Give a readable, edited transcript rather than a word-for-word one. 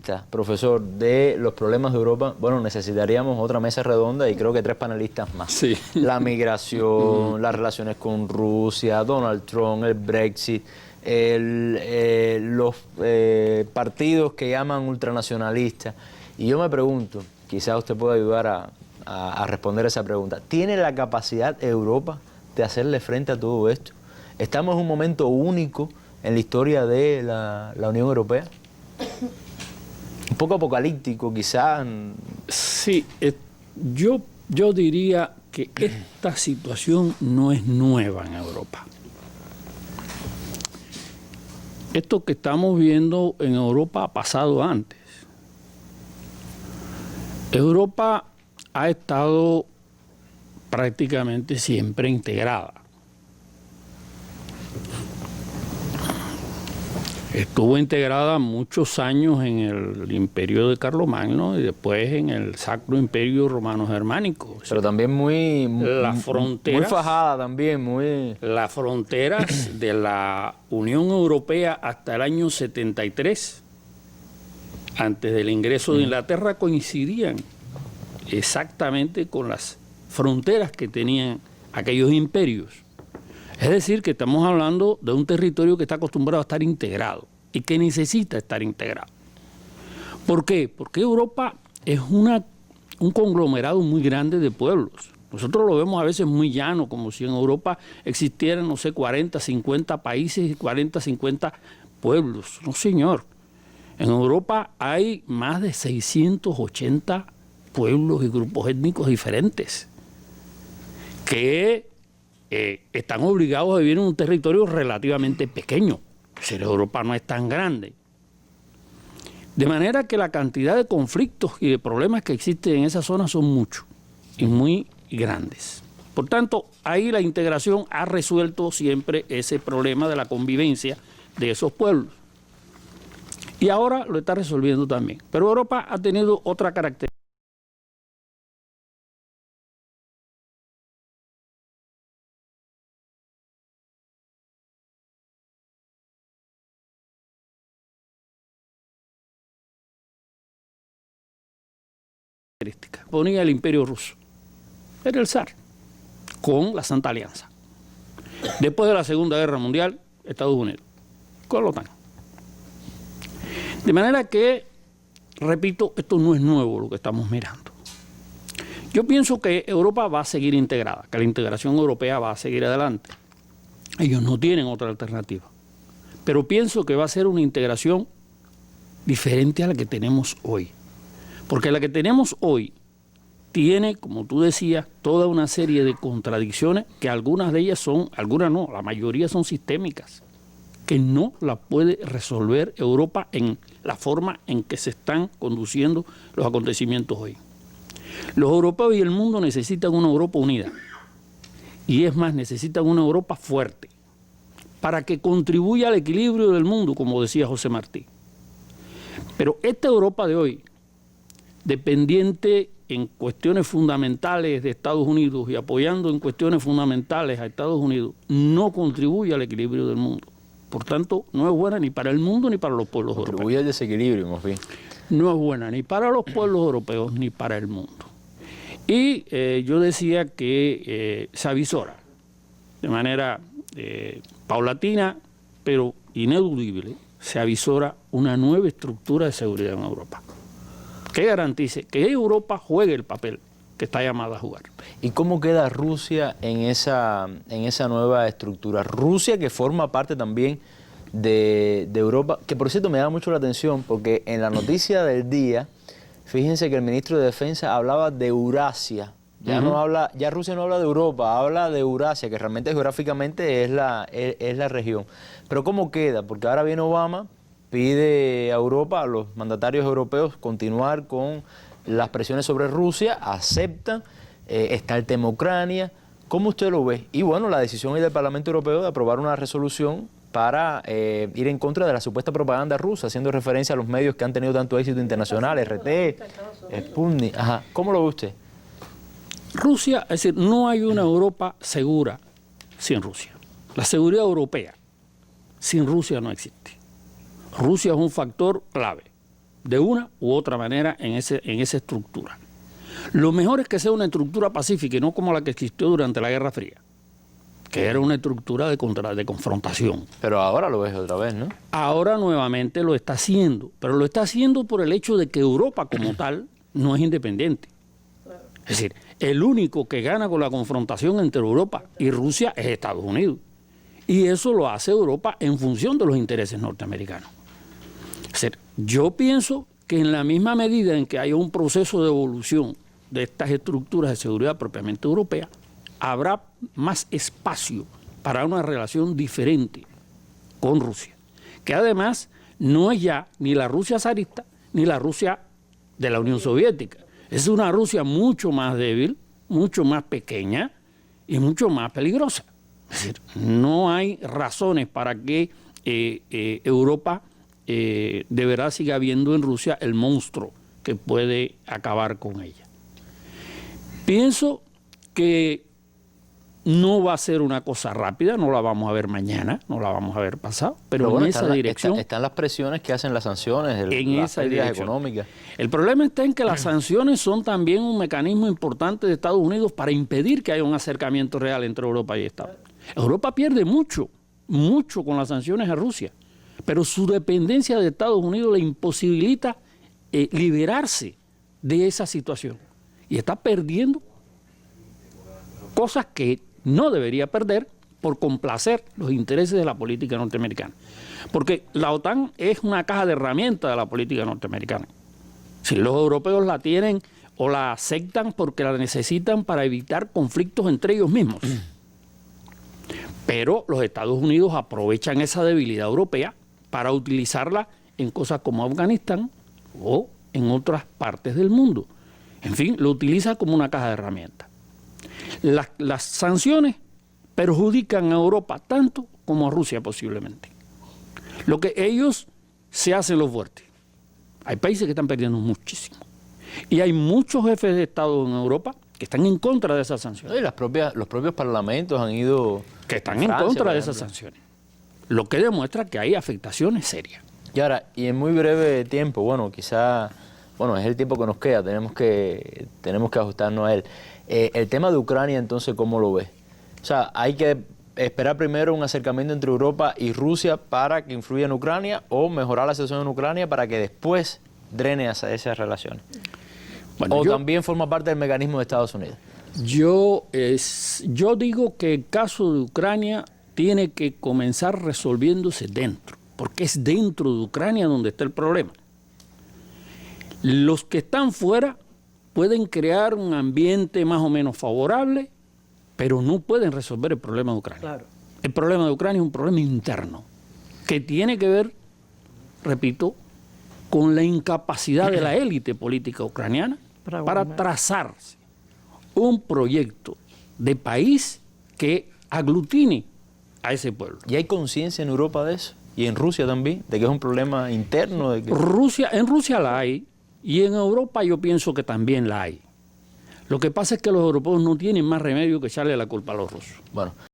analista, profesor, de los problemas de Europa, bueno, necesitaríamos otra mesa redonda y creo que 3 panelistas más. Sí. La migración, las relaciones con Rusia, Donald Trump, el Brexit, los partidos que llaman ultranacionalistas. Y yo me pregunto, quizás usted pueda ayudar a responder esa pregunta. ¿Tiene la capacidad Europa de hacerle frente a todo esto? ¿Estamos en un momento único en la historia de la Unión Europea? Un poco apocalíptico, quizás. Sí, yo diría que esta situación no es nueva en Europa. Esto que estamos viendo en Europa ha pasado antes. Europa ha estado prácticamente siempre integrada. Estuvo integrada muchos años en el imperio de Carlomagno y después en el Sacro Imperio Romano Germánico. Pero también muy fajada también, Las fronteras de la Unión Europea hasta el año 73, antes del ingreso de Inglaterra, coincidían exactamente con las fronteras que tenían aquellos imperios. Es decir, que estamos hablando de un territorio que está acostumbrado a estar integrado y que necesita estar integrado. ¿Por qué? Porque Europa es un conglomerado muy grande de pueblos. Nosotros lo vemos a veces muy llano, como si en Europa existieran, no sé, 40, 50 países y 40, 50 pueblos. No, señor. En Europa hay más de 680 pueblos y grupos étnicos diferentes que están obligados a vivir en un territorio relativamente pequeño. Es decir, Europa no es tan grande. De manera que la cantidad de conflictos y de problemas que existen en esa zona son muchos y muy grandes. Por tanto, ahí la integración ha resuelto siempre ese problema de la convivencia de esos pueblos. Y ahora lo está resolviendo también. Pero Europa ha tenido otra característica. Ponía el Imperio Ruso, era el zar, con la Santa Alianza. Después de la Segunda Guerra Mundial, Estados Unidos, con la OTAN. De manera que, repito, esto no es nuevo lo que estamos mirando. Yo pienso que Europa va a seguir integrada, que la integración europea va a seguir adelante. Ellos no tienen otra alternativa. Pero pienso que va a ser una integración diferente a la que tenemos hoy. Porque la que tenemos hoy tiene, como tú decías, toda una serie de contradicciones que algunas de ellas son, algunas no, la mayoría son sistémicas, que no la puede resolver Europa en la forma en que se están conduciendo los acontecimientos hoy. Los europeos y el mundo necesitan una Europa unida. Y es más, necesitan una Europa fuerte para que contribuya al equilibrio del mundo, como decía José Martí. Pero esta Europa de hoy, dependiente en cuestiones fundamentales de Estados Unidos y apoyando en cuestiones fundamentales a Estados Unidos, no contribuye al equilibrio del mundo. Por tanto, no es buena ni para el mundo ni para los pueblos europeos. Contribuye al desequilibrio, más bien. No es buena ni para los pueblos europeos ni para el mundo. Y yo decía que se avisora de manera paulatina, pero ineludible, se avisora una nueva estructura de seguridad en Europa, que garantice que Europa juegue el papel que está llamada a jugar. ¿Y cómo queda Rusia en esa nueva estructura? Rusia, que forma parte también de Europa, que por cierto me da mucho la atención porque en la noticia del día, fíjense que el ministro de Defensa hablaba de Eurasia. Ya Rusia no habla de Europa, habla de Eurasia, que realmente geográficamente es la región. Pero ¿cómo queda? Porque ahora viene Obama, pide a Europa, a los mandatarios europeos, continuar con las presiones sobre Rusia, aceptan, está el tema Ucrania. ¿Cómo usted lo ve? Y bueno, la decisión del Parlamento Europeo de aprobar una resolución para ir en contra de la supuesta propaganda rusa, haciendo referencia a los medios que han tenido tanto éxito internacional, RT, Sputnik. Ajá. ¿Cómo lo ve usted? Rusia, es decir, no hay una Europa segura sin Rusia. La seguridad europea sin Rusia no existe. Rusia es un factor clave. de una u otra manera en esa estructura. Lo mejor es que sea una estructura pacífica y no como la que existió durante la Guerra Fría, que era una estructura de confrontación. Pero ahora lo ves otra vez, ¿no? Ahora nuevamente lo está haciendo, pero lo está haciendo por el hecho de que Europa como tal no es independiente. Es decir, el único que gana con la confrontación entre Europa y Rusia es Estados Unidos. Y eso lo hace Europa en función de los intereses norteamericanos. Es decir, yo pienso que en la misma medida en que haya un proceso de evolución de estas estructuras de seguridad propiamente europeas, habrá más espacio para una relación diferente con Rusia, que además no es ya ni la Rusia zarista ni la Rusia de la Unión Soviética. Es una Rusia mucho más débil, mucho más pequeña y mucho más peligrosa. Es decir, no hay razones para que Europa de verdad siga viendo en Rusia el monstruo que puede acabar con ella. Pienso que no va a ser una cosa rápida, no la vamos a ver mañana, no la vamos a ver pasado, pero bueno, en esa dirección... Están las presiones que hacen las sanciones, las pérdidas económicas. El problema está en que las sanciones son también un mecanismo importante de Estados Unidos para impedir que haya un acercamiento real entre Europa y Estados Unidos. Europa pierde mucho con las sanciones a Rusia, pero su dependencia de Estados Unidos le imposibilita liberarse de esa situación. Y está perdiendo cosas que no debería perder por complacer los intereses de la política norteamericana. Porque la OTAN es una caja de herramientas de la política norteamericana. Si los europeos la tienen o la aceptan porque la necesitan para evitar conflictos entre ellos mismos. Pero los Estados Unidos aprovechan esa debilidad europea para utilizarla en cosas como Afganistán o en otras partes del mundo. En fin, lo utiliza como una caja de herramientas. Las sanciones perjudican a Europa tanto como a Rusia posiblemente. Lo que ellos se hacen los fuertes. Hay países que están perdiendo muchísimo. Y hay muchos jefes de Estado en Europa que están en contra de esas sanciones. Y los propios parlamentos han ido... Que están en contra de esas sanciones. Lo que demuestra que hay afectaciones serias. Y ahora, y en muy breve tiempo, bueno, quizá... Bueno, es el tiempo que nos queda, tenemos que ajustarnos a él. El tema de Ucrania, entonces, ¿cómo lo ves? O sea, hay que esperar primero un acercamiento entre Europa y Rusia para que influya en Ucrania o mejorar la situación en Ucrania para que después drene hacia esas relaciones. Bueno, o también forma parte del mecanismo de Estados Unidos. Yo digo que el caso de Ucrania tiene que comenzar resolviéndose dentro, porque es dentro de Ucrania donde está el problema. Los que están fuera pueden crear un ambiente más o menos favorable, pero no pueden resolver el problema de Ucrania. Claro. El problema de Ucrania es un problema interno, que tiene que ver, repito, con la incapacidad de la élite política ucraniana para trazarse un proyecto de país que aglutine a ese pueblo. ¿Y hay conciencia en Europa de eso? ¿Y en Rusia también? ¿De que es un problema interno? En Rusia la hay. Y en Europa yo pienso que también la hay. Lo que pasa es que los europeos no tienen más remedio que echarle la culpa a los rusos. Bueno.